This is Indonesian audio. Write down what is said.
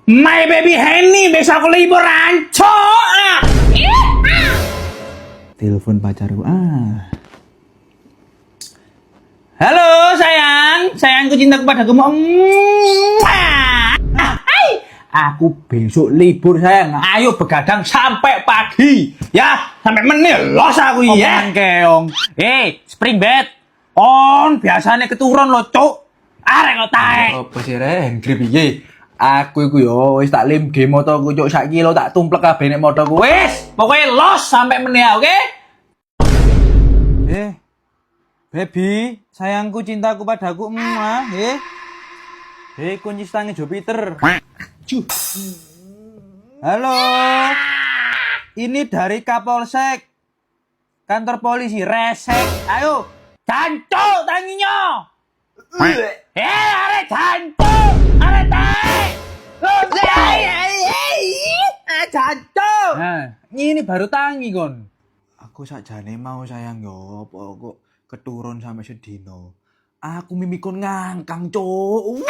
My baby Henny besok liburan, cok. Telepon pacarku. Halo sayang, sayangku cinta kepadaku. Aku besok libur sayang. Ayo begadang sampai pagi. Ya, sampai menil los aku ya. Keong. Spring bed. On biasanya keturun lo, cuk. Arek kok taek. Apa sih Ren? Grip piye? Aku iku yo wis tak lim game motoku cuk sak kilo tak tumplek kabeh nek motoku. Wis, pokoke los sampai meneh, oke? Baby, sayangku cintaku padaku kunci stangnya Jupiter. Halo. Ini dari Kapolsek. Kantor polisi resek. Ayo, jancuk tanginya. Arek jancuk. Arek taek. Jancuk. Nah, ini baru tangi kon. Aku sakjane mau sayang yo, kok keturun sampai sedino. Aku mimikon ngangkang, cuk.